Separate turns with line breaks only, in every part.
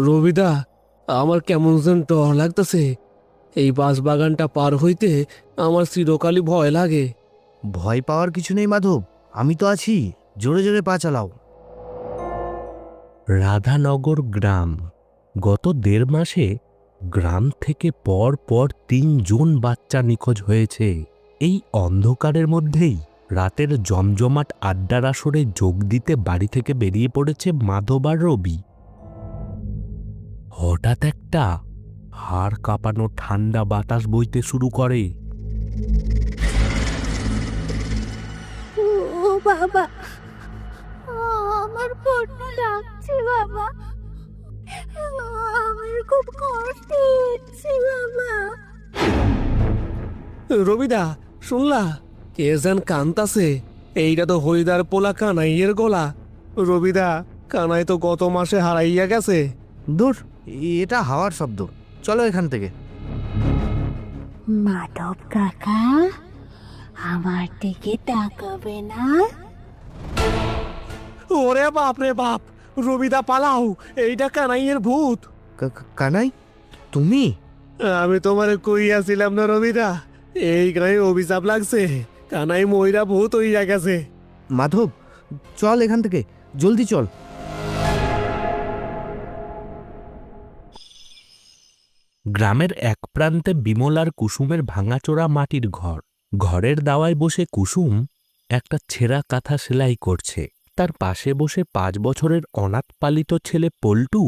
রবিদা, আমার কেমন যেন ডর লাগতেছে। এই বাঁশবাগানটা পার হইতে আমার চিরকালই ভয় লাগে।
ভয় পাওয়ার কিছু নেই মাধব, আমি তো আছি। জোরে জোরে পা চালাও।
রাধানগর গ্রাম। গত ১.৫ মাসে গ্রাম থেকে পর পর ৩ জন বাচ্চা নিখোঁজ হয়েছে। এই অন্ধকারের মধ্যেই রাতের জমজমাট আড্ডার আসরে যোগ দিতে বাড়ি থেকে বেরিয়ে পড়েছে মাধব আর রবি। হঠাৎ একটা হাড় কাঁপানো ঠান্ডা বাতাস বইতে শুরু করে।
ও বাবা, আমার বড্ড লাগছে বাবা, আমার খুব কষ্ট হচ্ছে বাবা।
রবিদা, শুনলা? কে যেন কান্তাছে। এইটা তো হরিদার পোলা কানাইয়ের গলা। রবিদা, কানাই তো গত মাসে হারাইয়া গেছে।
দূর, এটা হাওয়ার শব্দ। চলো এখান থেকে।
মাধব কাকা, আমার দিকে তাকাবে না?
ওরে বাপ রে বাপ, রবিদা পালাও, এইটা কানাইয়ের ভূত।
কানাই, তুমি?
আমি তোমারে কইয়াছিলাম না রবিদা, এই গায়ে অভিশাপ লাগছে। কানাই ময়রা ভূত হইয়া গেছে।
মাধব, চল এখান থেকে, জলদি চল।
গ্রামের এক প্রান্তে বিমল আর কুসুমের ভাঙাচোরা মাটির ঘর। ঘরের দাওয়ায় বসে কুসুম একটা ছেঁড়া কাঁথা সেলাই করছে। তার পাশে বসে ৫ বছরের অনাথ পালিত ছেলে পল্টু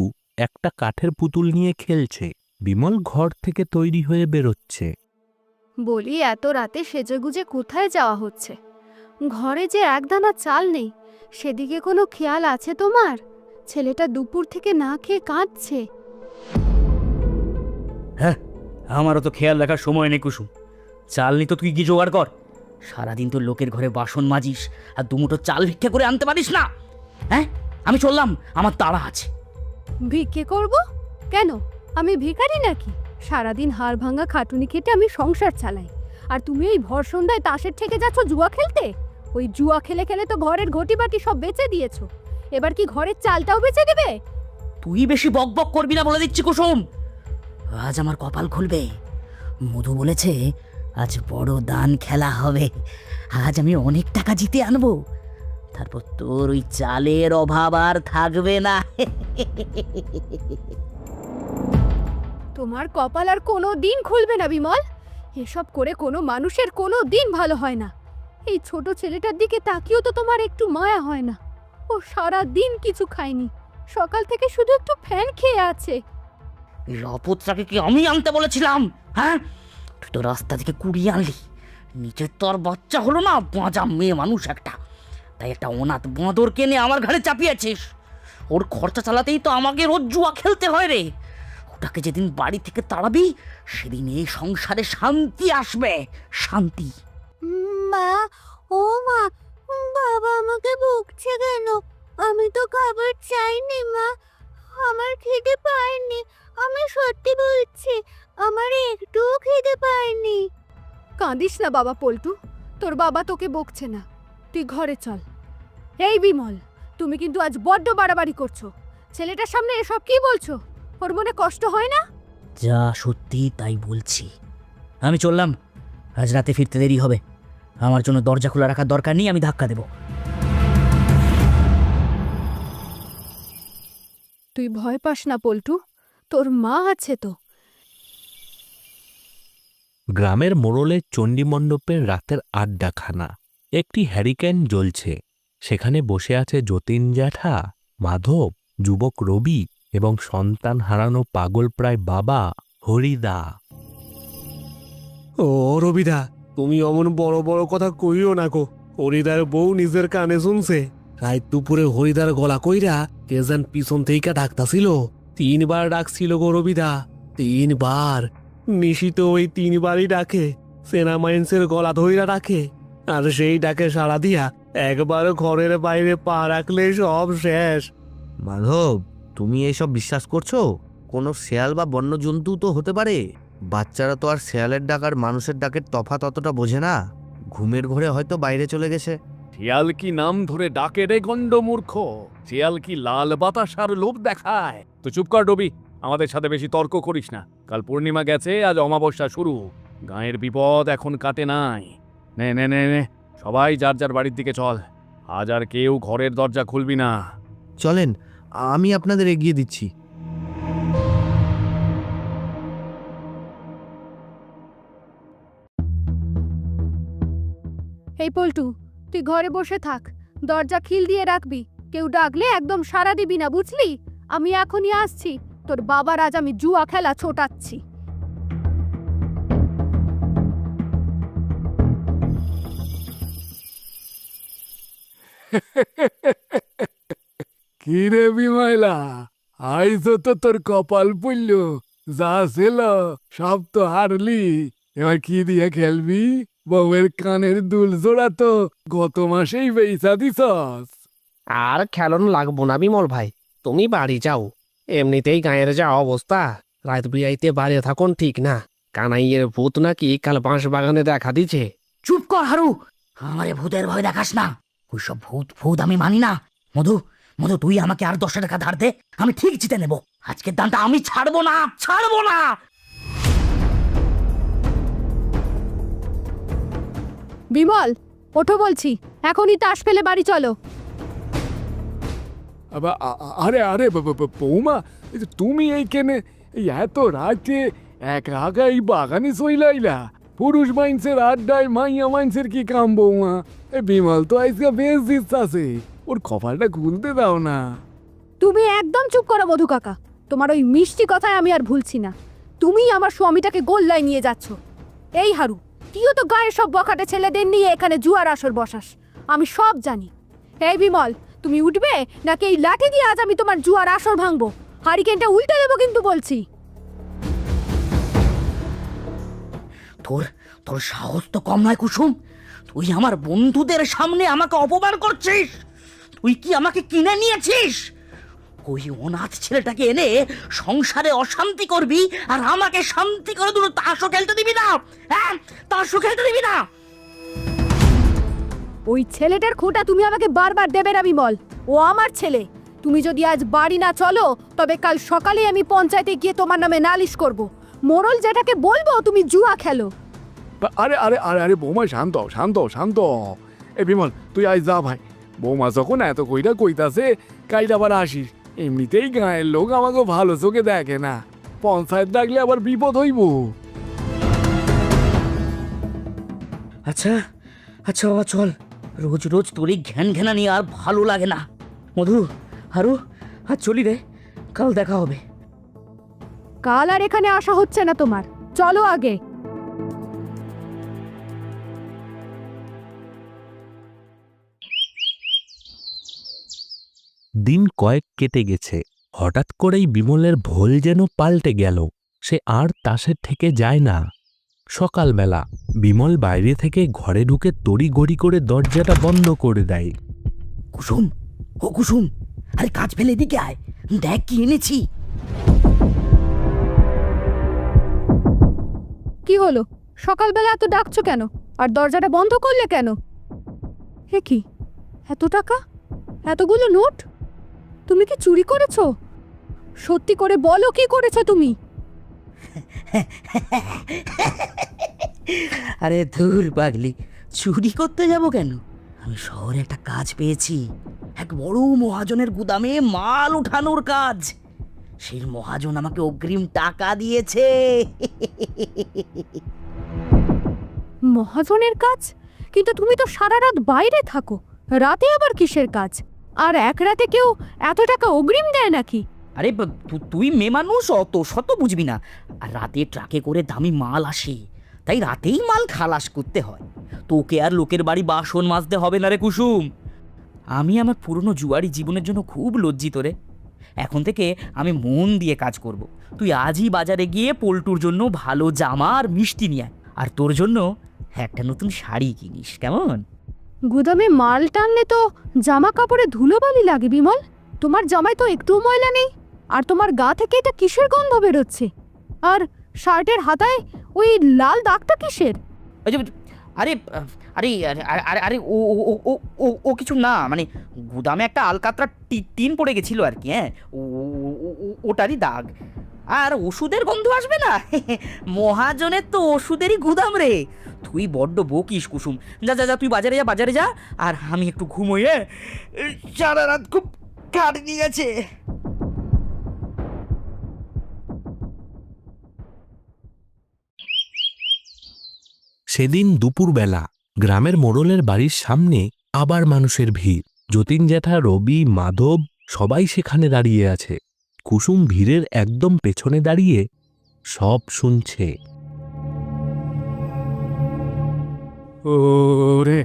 একটা কাঠের পুতুল নিয়ে খেলছে। বিমল ঘর থেকে তৈরি হয়ে বেরোচ্ছে।
বলি, এত রাতে সেজেগুজে কোথায় যাওয়া হচ্ছে? ঘরে যে একদানা চাল নেই, সেদিকে কোনো খেয়াল আছে তোমার? ছেলেটা দুপুর থেকে না খেয়ে কাঁদছে।
হ্যাঁ, আমারও তো খেয়াল রাখার সময় নেই কুসুম। চাল নি তো তুই কি জোগাড় কর। সারাদিন তো লোকের ঘরে বাসন মাজিস, আর দুমুঠো চাল ভিক্ষা করে আনতে পারিস না। হ্যাঁ, আমি চললাম, আমার তাড়া আছে।
ভিক্ষে করব কেন? আমি ভিখারি নাকি? সারাদিন হাড় ভাঙা খাটুনি খেটে আমি সংসার চালাই, আর তুমি এই ভর সন্ধ্যায় তাসের থেকে যাচ্ছ জুয়া খেলতে। ওই জুয়া খেলে খেলে তো ঘরের ঘটি বাটি সব বেচে দিয়েছো। এবার কি ঘরের চালটাও বেচে দেবে?
তুই বেশি বক বক করবি না বলে দিচ্ছি কুসুম। আজ আমার কপাল খুলবে। মধু বলেছে আজ বড় দান খেলা হবে। আজ আমি অনেক টাকা জিতে আনবো, তারপর তোর ওই চালের অভাব আর থাকবে না।
তোমার কপাল আর কোনো দিন খুলবে না বিমল। এসব করে কোনো মানুষের কোনো দিন ভালো হয় না। এই ছোট ছেলেটার দিকে তাকিয়েও তো তোমার একটু মায়া হয় না। ও সারা দিন কিছু খায়নি, সকাল থেকে শুধু একটু ফ্যান খেয়ে আছে।
এই অপত্রাকে কি আমি আনতে বলেছিলাম? হ্যাঁ, তুই তো রাস্তা থেকে কুড়িয়ে আনলি। নিজের তো আর বাচ্চা হলো না, বাঁচা মেয়ে মানুষ একটা, তাই একটা অনাথ বাঁদরকে নিয়ে আমার ঘাড়ে চাপিয়েছিস। ওর খরচা চালাতেই তো আমাকে রোজ জুয়া খেলতে হয় রে। ওটাকে যেদিন বাড়ি থেকে তাড়াবি, সেদিন এই সংসারে শান্তি আসবে, শান্তি।
মা, ও মা, বাবা আমাকে বকছে কেন? আমি তো খাবার চাইনি মা, আমার খিদে পায়নি। আমি সত্যি বলছি, আমার একটুও খিদে পায়নি।
কাঁদিস না বাবা পল্টু, তোর বাবা তোকে বকছে না। তুই ঘরে চল। এই বিমল, তুমি কিন্তু আজ বড্ড বাড়াবাড়ি করছো। ছেলেটার সামনে এসব কি বলছো? ওর মনে কষ্ট হয় না?
যা সত্যি তাই বলছি। আমি চললাম, আজ রাতে ফিরতে দেরি হবে। আমার জন্য দরজা খোলা রাখার দরকার নেই, আমি ধাক্কা দেব।
তুই ভয় পাস না পল্টু, তোর মা আছে তো।
গ্রামের মোড়লের চণ্ডীমণ্ডপের রাতের আড্ডাখানা। একটি হ্যারিকেন জ্বলছে। সেখানে বসে আছে যতীন জ্যাঠা, মাধব, যুবক রবি এবং সন্তান হারানো পাগলপ্রায় বাবা হরিদা।
ও রবিদা, তুমি অমন বড় বড় কথা কইও না গো। হরিদার বউ নিজের কানে শুনছে। রাত দুপুরে হরিদার গলা কইরা কে যেন পিছন থেকে ডাকতাছিল। ৩ বার ডাকছিল গো রবিদা, ৩ বার। নিশিত ওই ৩ বারই ডাকে। সেনা মাইন্সের গলা ধইরা ডাকে, আর সেই ডাকে সাড়া দিয়া একবার ঘরের বাইরে পা রাখলে সব শেষ।
মাধব, তুমি এইসব বিশ্বাস করছো? কোনো শেয়াল বা বন্য জন্তু তো হতে পারে। বাচ্চারা তো আর শেয়ালের ডাক আর মানুষের ডাকের তফাৎ অতটা বোঝে না। ঘুমের ঘরে হয়তো বাইরে চলে গেছে।
শিয়াল কি নাম ধরে ডাকে রে গন্ডমূর্খ? শিয়াল কি লাল বাতাসার লোভ দেখায়? তো চুপ কর ডবি, আমাদের সাথে বেশি তর্ক করিস না। কাল পূর্ণিমা গেছে, আজ অমাবস্যা শুরু। গায়ের বিপদ এখন কাটে নাই। নে নে নে নে, সবাই যার যার বাড়ির দিকে চল। আজ আর কেউ ঘরের দরজা খুলবি না।
চলেন, আমি আপনাদের এগিয়ে দিচ্ছি।
এই পল্টু, তুই ঘরে বসে থাক, দরজা খিল দিয়ে রাখবি। কেউ ডাকলে একদম সাড়া দিবি না, বুঝলি? আমি এখনই আসছি। তোর বাবার আজ আমি জুয়া খেলা ছোটাচ্ছি।
কি রে বিমলা, আইসো তো তোর কপাল পুল্য। যা ছিল সব তো হারলি, এবার কি দিয়ে খেলবি? বউয়ের কানের দুল জোড়া তো গত মাসেই বেচা দিছস।
আর খেলন লাগবো না বিমল ভাই, তুমি বাড়ি যাও। এমনিতেই গায়ের যা অবস্থা, রাত বিরাইতে বাড়ি থাকুন ঠিক না। কানাইয়ের ভূত নাকি কাল বাঁশ বাগানে দেখা দিছে।
চুপ কর হারু, আমারে ভূতের ভয় দেখাস না। ওইসব ভূত ভূত আমি মানি না। মধু, মধু, তুই আমাকে আর 10 টাকা ধার দে, আমি ঠিক জিতে নেব। আজকের দানটা আমি ছাড়বো না, ছাড়বো না।
বিমল, ওঠো বলছি, এখনই তাস ফেলে বাড়ি চলো।
আরে আরে বৌমা, তুমি এইখানে এই এত রাতে একা একা এই বাগানে চইলাইলা? পুরুষ মাইন্সের আড্ডায় মাইয়া মাইন্সের কি কাম বৌমা? এ বিমল তো আজকে বেশ দিচ্ছে, ওর কপালটা খুলতে দাও না।
তুমি একদম চুপ করো মধু কাকা, তোমার ওই মিষ্টি কথায় আমি আর ভুলছি না। তুমি আমার স্বামীটাকে গোল্লায় নিয়ে যাচ্ছ। এই হারু, তুইও তো গায়ের সব বখাটে ছেলেদের নিয়ে এখানে জুয়ার আসর বসাস, আমি সব জানি। এই বিমল, তুমি উঠবে নাকি এই লাঠি দিয়ে আজ আমি তোমার জুয়ার আসর ভাঙবো? হারিকেনটা উল্টে দেবো কিন্তু বলছি।
তোর তোর সাহস তো কম নয় কুসুম। তুই আমার বন্ধুদের সামনে আমাকে অপমান করছিস। তুই কি আমাকে কিনে নিয়েছিস? ওই অনাথ ছেলেটাকে এনে সংসারে অশান্তি করবি, আর আমাকে শান্তি করে দুটো তাসও খেলতে দিবি না? হ্যাঁ, তাসও খেলতে দিবি না?
ওই ছেলেটার খোঁটা তুমি আমাকে বারবার দেবে না বিমল, ও আমার ছেলে। তুমি যদি আজ বাড়ি না চলো, তবে কাল সকালে আমি পঞ্চায়েতে গিয়ে তোমার নামে নালিশ করব। মোড়ল যেটাকে বলবো তুমি জুয়া খেলো।
আরে আরে আরে আরে বৌমা, শান্ত শান্ত শান্ত। এ বিমল, তুই আজ যা ভাই। বৌমা যখন এত কইরা কইতাছে, কাইল আবার আসিস। এমনিতেই গায়ের লোক আমাকে ভালো চোখে দেখে না, পঞ্চায়েত ডাকলে আবার বিপদ হইব।
আচ্ছা আচ্ছা বাবা, চল। রোজ রোজ তোর এই ঘ্যান ঘ্যানা নিয়ে আর ভালো লাগে না। মধু, হারু, আর চলি রে, কাল দেখা হবে।
কাল আর এখানে আসা হচ্ছে না তোমার, চলো আগে।
দিন কয়েক কেটে গেছে। হঠাৎ করেই বিমলের ভোল যেন পাল্টে গেল। সে আর তাসের থেকে যায় না। সকালবেলা বিমল বাইরে থেকে ঘরে ঢুকে তড়িঘড়ি করে দরজাটা বন্ধ করে দেয়।
কুসুম, ও কুসুম, আরে কাজ ফেলে এদিকে আয়, দেখ কি এনেছি।
কি হলো? সকালবেলা এত ডাকছো কেন? আর দরজাটা বন্ধ করলে কেন? হে কি, এত টাকা, এতগুলো নোট? তুমি কি চুরি করেছো? সত্যি করে বলো, কি করেছো তুমি?
আরে ধুর পাগলি, চুরি করতে যাব কেন? আমি শহরে একটা কাজ পেয়েছি, এক বড় মহাজনের গুদামে মাল উঠানোর কাজ। সেই মহাজন আমাকে অগ্রিম টাকা দিয়েছে।
মহাজনের কাজ? কিন্তু তুমি তো সারা রাত বাইরে থাকো, রাতে আবার কিসের কাজ? আর এক রাতে কেউ এত টাকা অগ্রিম দেয় নাকি?
আরে তুই মেয়ে মানুষ, অত শত বুঝবি না। আর রাতে ট্রাকে করে দামি মাল আসে, তাই রাতেই মাল খালাস করতে হয়। তোকে আর লোকের বাড়ি বাসন মাজতে হবে না রে কুসুম। আমি আমার পুরনো জুয়ারি জীবনের জন্য খুব লজ্জিত রে। এখন থেকে আমি মন দিয়ে কাজ করব। তুই আজই বাজারে গিয়ে পল্টুর জন্য ভালো জামা আর মিষ্টি নিয়ে আয়, আর তোর জন্য একটা নতুন শাড়ি কিনিস, কেমন?
গুদামে মাল টানলে তো জামা কাপড়ে ধুলোবালি লাগে বিমল। তোমার জামায় তো একটুও ময়লা নেই, আর তোমার গা থেকে এটা কিসের গন্ধ বেরোচ্ছে? আর শার্টের হাতায় ওই লাল দাগটা কিসের?
আরে আরে আরে আরে আরে ও ও ও ও ও- ও কিছু না, মানে গুদামে একটা আলকাতরা টিন পড়ে গেছিল আর কি। হ্যাঁ, ওটারই দাগ। আর ওষুধের গন্ধ আসবে না? মহাজনের তো ওষুধেরই গুদাম রে। তুই বড্ড বকিস কুসুম। যা যা যা, তুই বাজারে যা, আর আমি একটু ঘুমোই। হ্যাঁ, সারা রাত খুব খাটনি গেছে।
সেদিন দুপুরবেলা গ্রামের মোড়লের বাড়ির সামনে আবার মানুষের ভিড়। যতীন জ্যাঠা, রবি, মাধব সবাই সেখানে দাঁড়িয়ে আছে। কুসুম ভিড়ের একদম পেছনে দাঁড়িয়ে সব শুনছে।
ওরে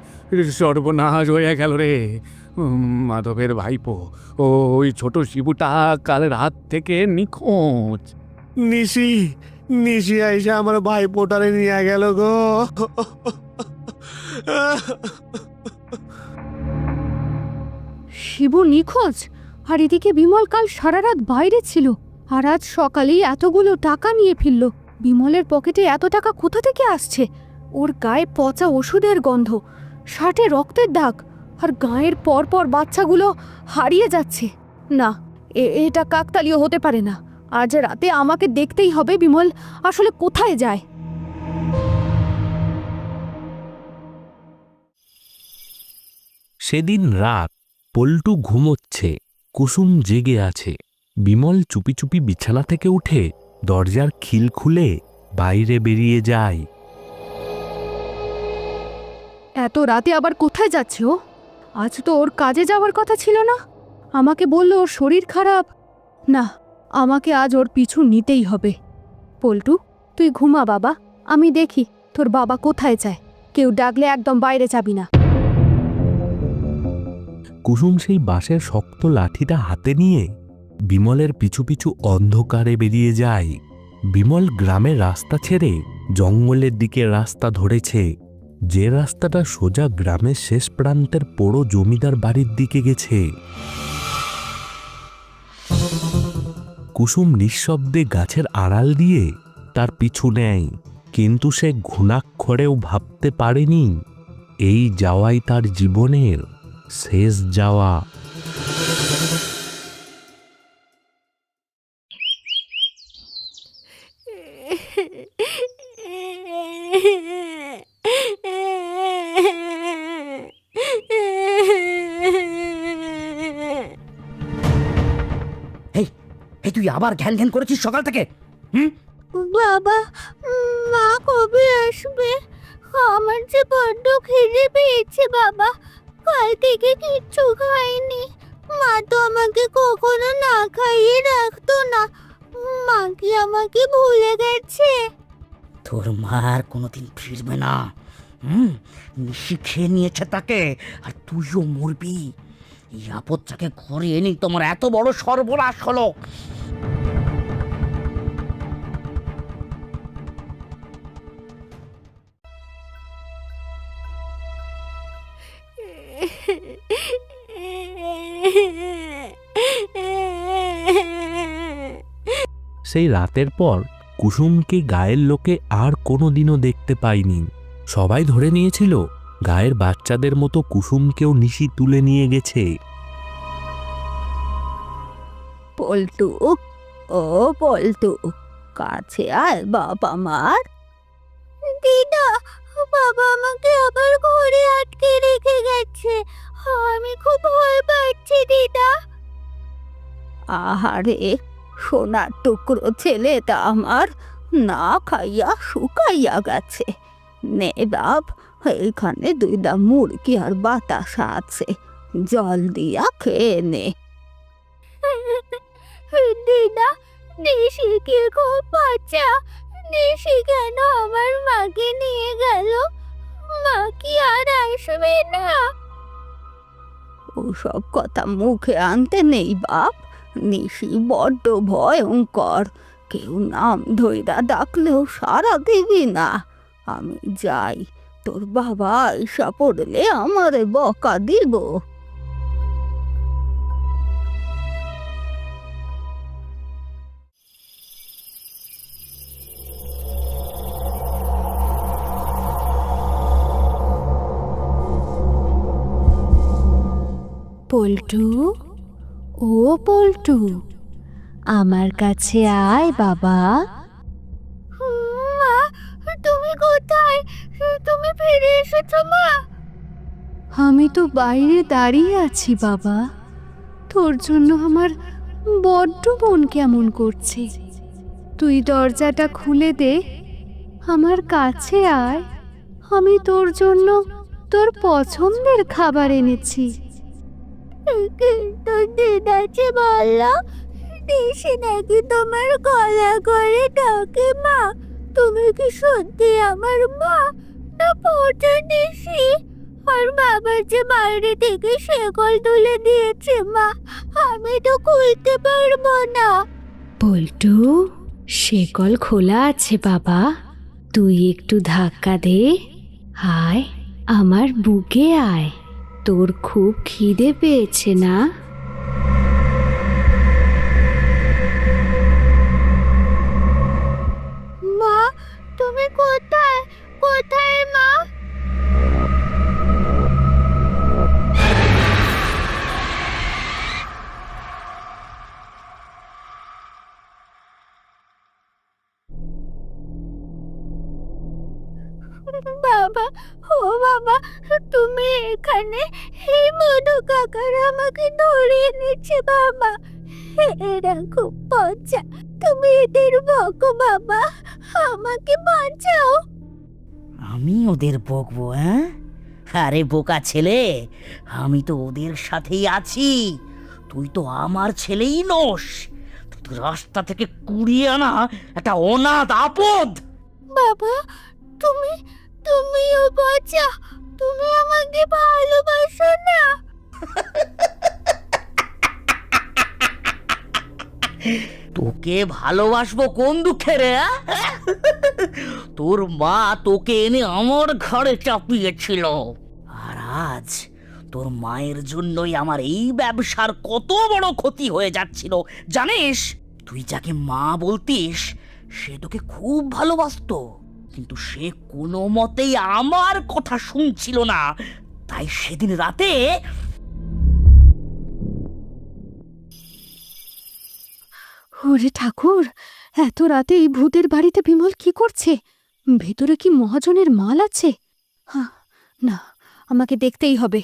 সর্বনাশ হয়ে গেল রে। মাধবের ভাইপো, ওই ছোট শিবুটা কাল রাত থেকে নিখোঁজ।
নিশি নিশি আইসা আমার ভাই পোটারে নিয়ে গেল গো।
শিবু নিখোঁজ, আর এদিকে বিমল কাল সারা রাত বাইরে ছিল, আর আজ সকালেই এতগুলো টাকা নিয়ে ফিরল। বিমলের পকেটে এত টাকা কোথা থেকে আসছে? ওর গায়ে পচা ওষুধের গন্ধ, শার্টে রক্তের দাগ, আর গায়ের পরপর বাচ্চাগুলো হারিয়ে যাচ্ছে। না, এটা কাকতালীয় হতে পারে না। আজ রাতে আমাকে দেখতেই হবে বিমল আসলে কোথায় যায়।
সেদিন রাত, পল্টু ঘুমোচ্ছে, কুসুম জেগে আছে। বিমল চুপি চুপি বিছানা থেকে উঠে দরজার খিল খুলে বাইরে বেরিয়ে যায়।
এত রাতে আবার কোথায় যাচ্ছে ও? আজ তো ওর কাজে যাওয়ার কথা ছিল না। আমাকে বলল ওর শরীর খারাপ। না, আমাকে আজ ওর পিছু নিতেই হবে। পল্টু, তুই ঘুমা বাবা, আমি দেখি তোর বাবা কোথায় যায়। কেউ ডাকলে একদম বাইরে যাবি না।
কুসুম সেই বাঁশের শক্ত লাঠিটা হাতে নিয়ে বিমলের পিছু পিছু অন্ধকারে বেরিয়ে যায়। বিমল গ্রামের রাস্তা ছেড়ে জঙ্গলের দিকে রাস্তা ধরেছে, যে রাস্তাটা সোজা গ্রামের শেষ প্রান্তের পোড়ো জমিদার বাড়ির দিকে গেছে। কুসুম নিঃশব্দে গাছের আড়াল দিয়ে তার পিছু নেয়, কিন্তু সে ঘুণাক্ষরেও ভাবতে পারেনি এই যাওয়াই তার জীবনের শেষ যাওয়া।
এই এই তুই আবার ঘ্যান ঘ্যান করেছিস সকাল থেকে?
বাবা, মা কবে আসবে? আমার যে বড্ড খিদে পেয়েছে বাবা। কাল থেকে কিচ্ছু খাইনি। মা তো আমাকে কখনো না খাইয়ে রাখতো না। মা কি আমাকে ভুলে গেছে?
তোর মা আর কোনোদিন ফিরবে না। নিশি খেয়ে নিয়েছে তাকে, আর তুইও মরবি। এই আপদটাকে ঘরে এনেই তোমার এত বড় সর্বনাশ হলো।
সেই রাতের পর কুসুমকে গায়ের লোকে আর কোনোদিনও দেখতে পায়নি। সবাই ধরে নিয়েছিল গায়ের বাচ্চাদের মতো কুসুমকেও নিশি তুলে নিয়ে গেছে।
পল্টু, ও পল্টু, কাছে আয় বাবা মার। দিদা, বাবা আমাকে আবার ঘরে আটকে রেখে গেছে। আমি খুব ভয় পাচ্ছি দিদা। আহারে, সোনার টুকরো ছেলেটা আমার না খাইয়া শুকাইয়া গেছে। নে বাপ, এইখানে দুইটা মুরগি আর বাতাসা আছে, জল দিয়া খেয়ে নে। দিদা, নিশি কি খুব বাচ্চা? নিশি কেন আমার মাকে নিয়ে গেল? মা কি আর আসবে না? ওসব কথা মুখে আনতে নেই বাপ। নিশি বড্ড ভয়ঙ্কর, কেউ নাম ধইরা ডাকলেও সাড়া দিবি না। আমি যাই, তোর বাবা আইসা পড়লে আমারে বকা দিব।
পল্টু, ও পল্টু, আমার কাছে আয় বাবা।
মা, তুমি কোথায়? তুমি ফিরে এসেছো মা?
আমি তো বাইরে দাঁড়িয়ে আছি বাবা, তোর জন্য আমার বড্ড মন কেমন করছে। তুই দরজাটা খুলে দে, আমার কাছে আয়, আমি তোর জন্য তোর পছন্দের খাবার এনেছি।
কিন্তু দিদাকে বললো দেশে নাকি তোমার গলা করে ডাকে মা। তুমি কি সত্যি আমার মা, না পচা দেশি? আর বাবা যে বাইরে থেকে শেকল তুলে দিয়েছে মা, আমি তো খুলতে পারবো না।
পল্টু, শেকল খোলা আছে বাবা, তুই একটু ধাক্কা দে, আয় আমার বুকে আয়, তোর খুব খিদে পেয়েছে না?
মা, তুমি কোথায়? কোথায় মা? বাবা, ও বাবা, তুমি এখানে? এই মধু কাকারা আমাকে ধরে এনেছে বাবা। এরা খুব পচা, তুমি এদের বকো বাবা, আমাকে বাঁচাও।
আমি ওদের বকবো? হ্যাঁ, আরে বোকা ছেলে, আমি তো ওদের সাথেই আছি। তুই তো আমার ছেলেই নস। তুই তো রাস্তা থেকে কুড়িয়ে আনা একটা অনাথ আপদ।
বাবা, তুমি তুমিও বাঁচা, তুমি আমাকে ভালোবাসো না?
তোকে ভালোবাসবো কোন দুঃখে রে? তোর মা তোকে এনে আমার ঘরে চাপিয়েছিল, আর আজ তোর মায়ের জন্যই আমার এই ব্যবসার কত বড় ক্ষতি হয়ে যাচ্ছিল জানিস? তুই যাকে মা বলতিস সে তোকে খুব ভালোবাসতো, কিন্তু সে কোনো মতেই আমার কথা শুনছিল না। তাই সেদিন রাতে
ওরে ঠাকুর, এত রাতে এই ভূতের বাড়িতে বিমল কি করছে? ভেতরে কি মহাজনের মাল আছে? না, আমাকে দেখতেই হবে।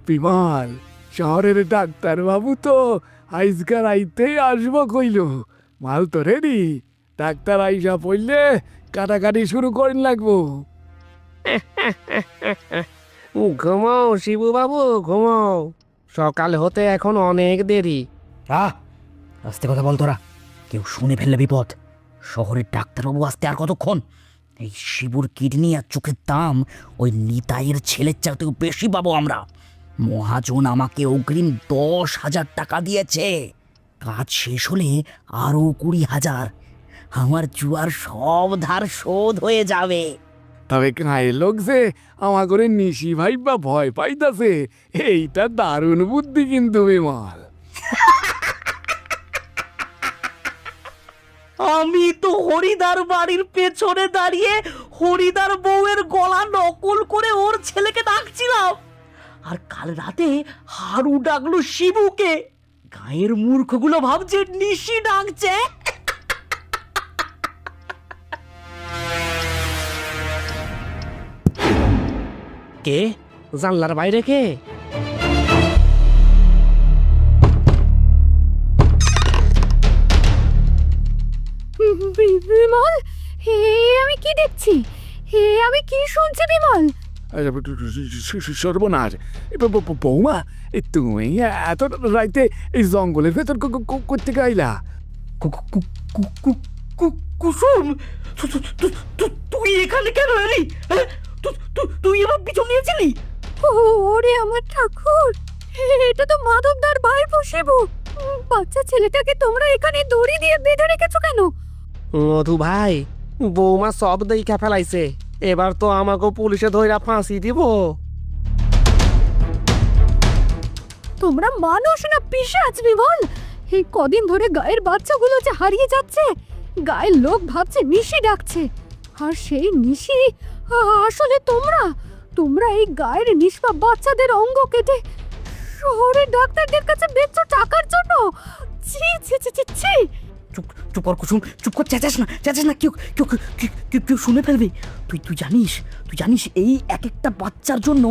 বিমল, শহরের ডাক্তার বাবু তো আইজকার আইতেই আসবো কইল। মাল তো রেডি, ডাক্তার আইসা পড়লে কাটাকাটি শুরু করেন লাগবো।
ঘুমাও শিবু বাবু, ঘুমাও, সকাল হতে এখন অনেক দেরি।
আস্তে কথা বল তোরা, কেউ শুনে ফেললে বিপদ। শহরের ডাক্তারবাবু আসতে আর কতক্ষণ? এই শিবুর কিডনি আর চোখের দাম ওই নিতাইয়ের ছেলের চাইতেও বেশি পাবো আমরা। মহাজন আমাকে অগ্রিম 10,000 টাকা দিয়েছে, কাজ শেষ হলে আরও 20,000। আমার জুয়ার সব ধার শোধ হয়ে যাবে।
তবে গায়ের লোক যে আমার করে নিশি ভাই বা ভয় পাইতাছে, এইটা দারুণ বুদ্ধি কিন্তু বিমল।
আমি তো হরিদার বাড়ির পেছনে দাঁড়িয়ে হরিদার বউয়ের গলা নকল করে ওর ছেলেকে ডাকছিলাম, আর কাল রাতে হারু ডাকলো শিবুকে। গায়ের মূর্খগুলো ভাবছে নিশি ডাকছে।
কে জানলার বাইরে? কে?
বিমল, হে আমি কি দেখছি? হে আমি কি শুনছি বিমল?
সর্বনাশ! বৌমা, তুমি এত রাইতে এই জঙ্গলের ভেতর করতে গাইলা?
কুসুম, তুই এখানে কেন এলি? তুই আমার পিছন নিয়েছিলি?
ওরে আমার ঠাকুর, এটা তো মাধবদার ভাই বসেবো। বাচ্চা ছেলেটাকে তোমরা এখানে দড়ি দিয়ে বেঁধে রেখেছো কেন?
মধু ভাই, বৌমা সব দেখা ফেলাইছে, এবার তো আমাকে পুলিশে ধইরা ফাঁসি দিব।
তোমরা মানুষ না পিশাচ বিমল? এই কদিন ধরে গায়ের বাচ্চাগুলো যে হারিয়ে যাচ্ছে, গায়ের লোক ভাবছে নিশি ডাকছে, আর সেই নিশি আসলে তোমরা এই গায়ের নিষ্পাপ বাচ্চাদের অঙ্গ কেটে শহরের ডাক্তারদের কাছে বেচছো টাকার জন্য। ছি ছি ছি ছি ছি।
চুপ চুপ কর কুসুম, চুপ কর, চেঁচাস না, কেউ শুনে ফেলবে। তুই জানিস এই এক একটা বাচ্চার জন্য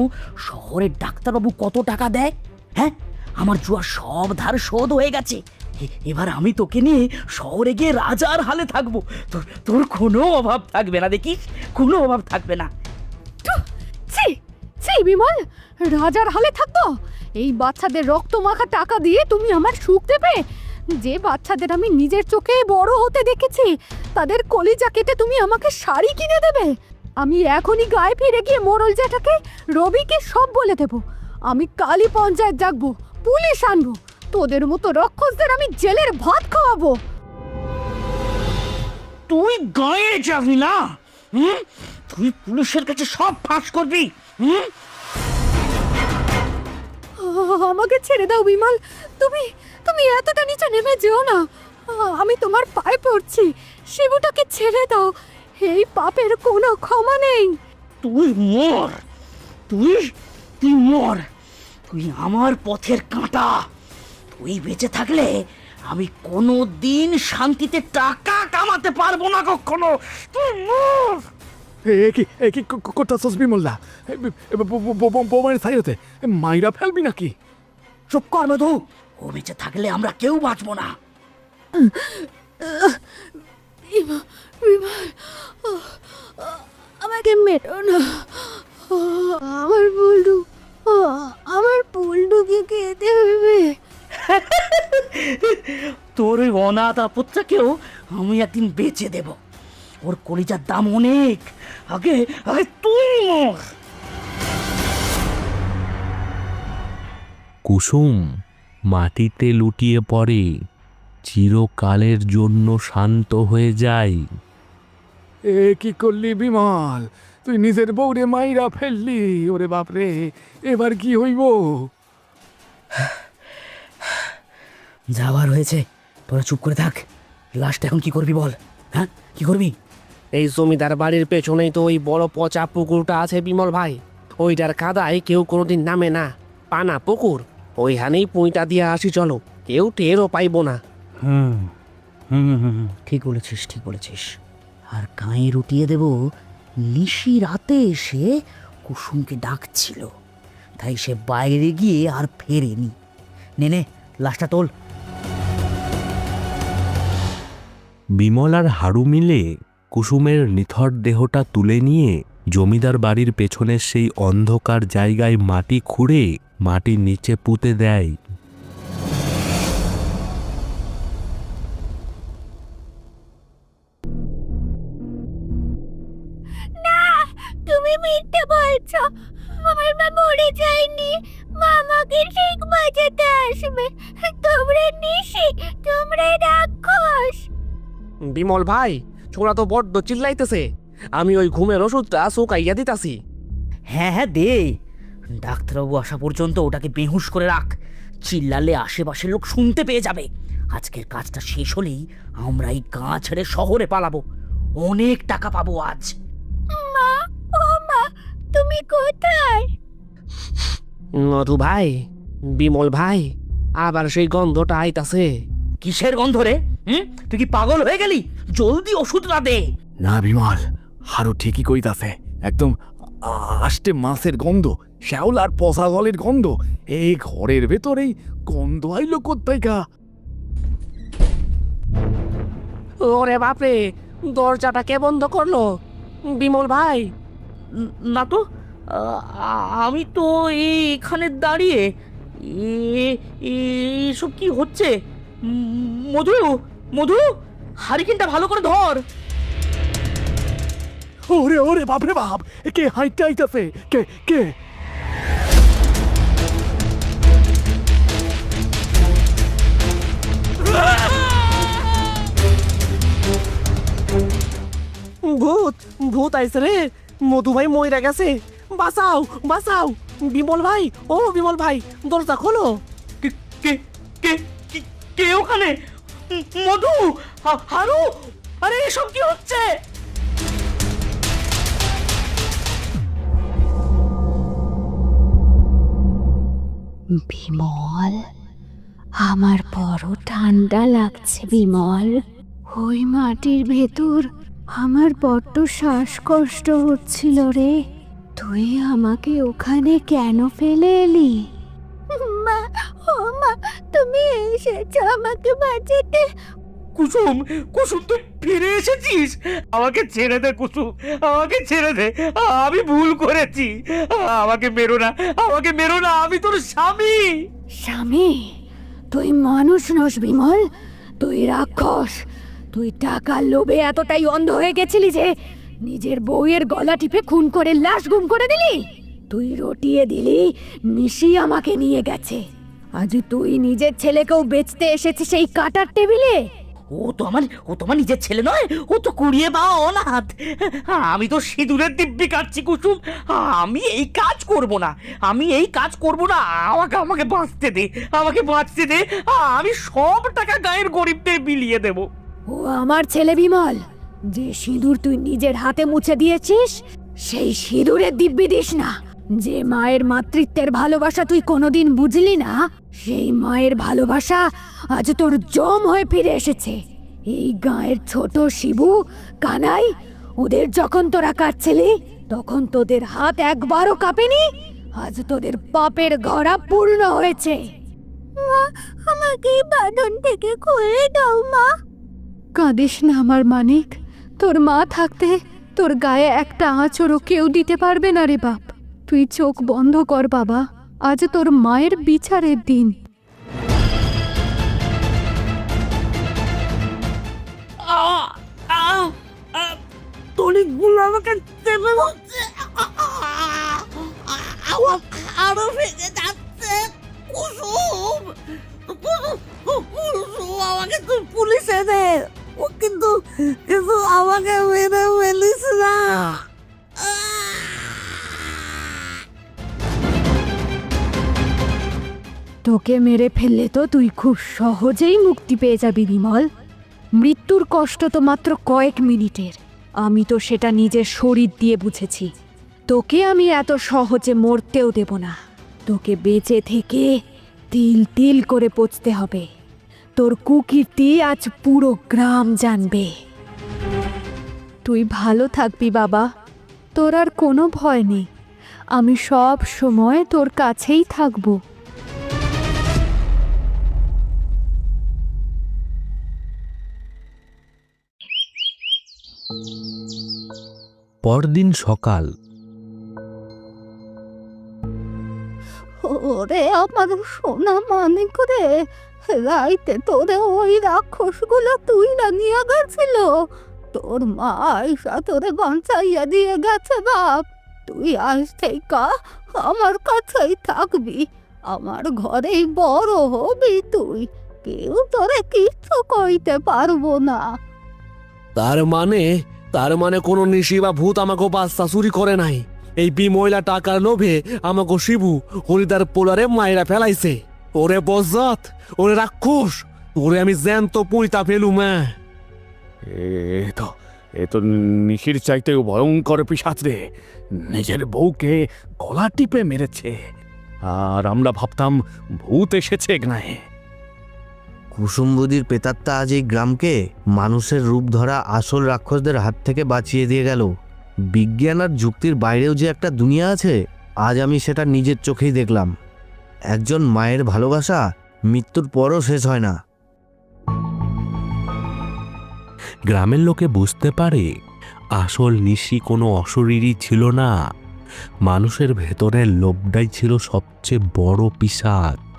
শহরের ডাক্তারবাবু কত টাকা দেয়? হ্যাঁ, আমার জুয়ার সব ধার শোধ হয়ে গেছে। এবার আমি তোকে নিয়ে শহরে গিয়ে রাজার হালে থাকবো। তোর কোনো অভাব থাকবে না, দেখিস, কোনো অভাব থাকবে না।
ছি ছি বিমল, রাজার হালে থাকবো? এই বাচ্চাদের রক্ত মাখা টাকা দিয়ে তুমি আমার সুখ দেবে? যে বাচ্চাদের আমি নিজের চোখে বড় হতে দেখেছি, তাদের কলিজা কেটে তুমি আমাকে শাড়ি কিনে দেবে? আমি এখনই গায়ে ফিরে গিয়ে মোড়ল জ্যাঠাকে, রবিকে সব বলে দেব। আমি কালী পঞ্চায়েত ডাকবো, পুলিশ আনবো, তোদের মতো রক্ষসদের আমি জেলের ভাত খাওয়াবো।
তুই গায়ে যাবি না? তুই পুলিশের কাছে সব ফাঁস করবি?
আমাকে ছেড়ে দাও বিমল, তুমি এতটা নিচে নেমে যেও না। আমি তোমার পায়ে পড়ছি, শিবুটাকে ছেড়ে দাও। এই পাপের কোনো ক্ষমা নেই।
তুই মর, তুই মর, তুই আমার পথের কাঁটা। তুই বেঁচে থাকলে আমি কোনো দিন শান্তিতে টাকা কামাতে পারবো না কখনো। তুই মর।
কি করতেছস বিমলদা? বোমার সাইডতে মাইরা ফেলবি নাকি?
চুপ কর মধু, ও বেঁচে থাকলে আমরা কেউ বাঁচবো না।
আমাকে মেরো না, আমার পুলডুকে খেতে হবে।
তোর ওই অনাথ আপত্তাকেও আমি একদিন বেচে দেব। ওর কলিজার দাম অনেক। আগে তুই মর।
কুসুম মাটিতে লুটিয়ে পড়ে, চিরকালের জন্য শান্ত হয়ে যায়।
কি করলি বিমল? তুই নিজের বউরে মাইরা ফেললি। ওরে বাপরে, এবার কি হইব?
যাবার হয়েছে, তোরা চুপ করে থাক। লাস্ট এখন কি করবি বল? হ্যাঁ, কি করবি?
এই জমিদার বাড়ির পেছনেই তো ওই বড় পচা পুকুরটা আছে বিমল ভাই। ওইটার কাদায় কেউ কোনোদিন নামে না, পানা পুকুর। ওইখানেই পুঁইটা দিয়ে আসি, চলো, কেউ টেরও পাইব না।
ঠিক বলেছিস। আর গায়ে রুটিয়ে দেব নিশি রাতে এসে কুসুমকে ডাকছিল, তাই সে বাইরে গিয়ে আর ফেরেনি। নে লাশটা তোল।
বিমল আর হারু মিলে কুসুমের নিথর দেহটা তুলে নিয়ে জমিদার বাড়ির পেছনের সেই অন্ধকার জায়গায় মাটি খুঁড়ে মাটির নিচে পুঁতে দেয়।
না, তুমি মিথ্যে বলছো। আমার মা মরে যায়নি, মা আমাকে ঠিক বাঁচাতে আসবে। তোমরা নিশি, তোমরা রাক্ষস।
বিমল ভাই, ছোড়া তো বড্ড চিল্লাইতেছে। আমি ওই ঘুমের ওষুধটা শুকাইয়া দিতাছি।
হ্যাঁ দে। ডাক্তারবাবু আসা পর্যন্ত ওটাকে বেহুশ করে রাখ। চিল্লালে আশেপাশের লোক শুনতে পেয়ে যাবে। আজকের কাজটা শেষ হলেই আমরা এই গাঁ ছেড়ে শহরে পালাবো। অনেক টাকা পাবো আজ।
মা, ও মা, তুমি কোথায়?
নটু ভাই, বিমল ভাই, আবার সেই গন্ধটা আইতাছে।
কিসের গন্ধ রে? তুই কি পাগল হয়ে গেলি? জলদি ওষুধটা দে।
না বিমল, হারু ঠিকই কইতাছে। একদম আষ্টে মাছের গন্ধ, শ্যাওলার পচা গলের গন্ধ। এই ঘরের ভেতরেই গন্ধ আইলো কোত্থাইকা?
ওরে বাপরে, দরজাটা কে বন্ধ করলো? বিমল ভাই।
না তো, আমি তো এখানে দাঁড়িয়ে। এসব কি হচ্ছে? মধু, হারিকেনটা ভালো করে ধর।
ওরে বাপরে বাপ, কে হাইতে আইতাছে? কে?
ভূত আইছে রে। মধু ভাই মইরা গেছে। বাঁচাও বিমল ভাই। ও বিমল ভাই, দরজা খোলো।
কে ওখানে? মধু, হারু, আরে এসব কি হচ্ছে?
বিমল, আমার বড় ঠান্ডা লাগছে বিমল। ওই মাটির ভেতর আমার বড্ড শ্বাসকষ্ট হচ্ছিল রে। তুই আমাকে ওখানে কেন ফেলে এলি? মা, ও মা, তুমি এসেছো আমাকে বাঁচাতে।
কুসুম, কুসুম তুই ফিরে এসেছিস? আমাকে ছেড়ে দে কুসুম, আমাকে ছেড়ে দে, আমি ভুল করেছি। আমাকে মেরো না, আমাকে মেরো না, আমি তোর স্বামী।
স্বামী? তুই মানুষ নস বিমল, তুই রাক্ষস। তুই টাকার লোভে এতটাই অন্ধ হয়ে গেছিলি যে নিজের বউয়ের গলা টিপে খুন করে লাশ গুম করে দিলি। তুই রটিয়ে দিলি নিশি আমাকে নিয়ে গেছে। আজ তুই নিজের ছেলেকেও বেচতে এসেছিস সেই কাটার টেবিলে।
ও তো আমার নিজের ছেলে নয়, ও তো কুড়িয়ে পাওয়া অনাথ। আমি তো সিঁদুরের দিব্যি কাটছি কুসুম, আমি এই কাজ করব না, আমি এই কাজ করব না। আমাকে বাঁচতে দে, আমাকে বাঁচতে দে, আমি সব টাকা গায়ের গরিবদের বিলিয়ে দেব।
ও আমার ছেলে বিমল, যে সিঁদুর তুই নিজের হাতে মুছে দিয়েছিস সেই সিঁদুরের দিব্যি দিস না। যে মায়ের মাতৃত্বের ভালোবাসা তুই কোনোদিন বুঝলি না, সেই মায়ের ভালোবাসা আজ তোর জম হয়ে ফিরে এসেছে। এই গায়ের ছোট শিবু, কানাই, ওদের যখন তোরা কাটছিলি তখন তোদের হাত একবারও কাঁপেনি। আজ তোদের পাপের ঘরা পূর্ণ হয়েছে। মা, আমাকে বাঁধন থেকে খুলে দাও মা।
কাঁদিস না আমার মানিক, তোর মা থাকতে তোর গায়ে একটা আঁচড়ও কেউ দিতে পারবে না রে বাপ। তুই চোখ বন্ধ কর বাবা, আজ তোর মায়ের বিচারের দিন।
তলিগুলো আমাকে চেপে ধরছে, আরো ভেঙে যাচ্ছে। কুসুম, কুসুম আমাকে তুই পুলিশে দে। ও কিন্তু আমাকে মেরে ফেলিস না।
তোকে মেরে ফেললে তো তুই খুব সহজেই মুক্তি পেয়ে যাবি বিমল। মৃত্যুর কষ্ট তো মাত্র কয়েক মিনিটের, আমি তো সেটা নিজের শরীর দিয়ে বুঝেছি। তোকে আমি এত সহজে মরতেও দেব না। তোকে বেঁচে থেকে তিল তিল করে পচতে হবে। তোর কুকীর্তি আজ পুরো গ্রাম জানবে। তুই ভালো থাকবি বাবা, তোর আর কোনো ভয় নেই। আমি সব সময় তোর কাছেই থাকবো।
পরদিন সকাল।
ওরে আমার সোনা মানিক রে, রাইতে তোরে ওই রাক্ষসগুলো তুই না নিয়ে গেছিল। তোর মা আইসা তোরে বাঁচাইয়া দিয়ে গেছে বাপ। তুই আজ থেকে আমার কাছেই থাকবি, আমার ঘরেই বড় হবি তুই। কেউ তোরে কিচ্ছু কইতে পারবো না।
তার মানে কোনো নিশি বা ভূত আমাকে বাচ্চা চুরি করে নাই। এই বিময়লা টাকার লোভে আমাকে শিবু হরিদার পোলারে মায়েরা ফেলাইছে। ওরে বজ্জাত, ওরে রাক্ষস, ওরে আমি জ্যান্ত পুঁইতা ফেলুম।
এ তো নিশির চাইতেও ভয়ঙ্কর পিশাচ রে। নিজের বউকে গলা টিপে মেরেছে, আর আমরা ভাবতাম ভূত এসেছে গায়ে।
কুসুমবুদির প্রেতাত্মা আজ এই গ্রামকে মানুষের রূপ ধরা আসল রাক্ষসদের হাত থেকে বাঁচিয়ে দিয়ে গেল। বিজ্ঞান আর যুক্তির বাইরেও যে একটা দুনিয়া আছে, আজ আমি সেটা নিজের চোখেই দেখলাম। একজন মায়ের ভালোবাসা মৃত্যুর পরও শেষ হয় না।
গ্রামের লোকে বুঝতে পারে আসল নিশি কোনো অশরীরই ছিল না, মানুষের ভেতরের লোভটাই ছিল সবচেয়ে বড় পিশাচ।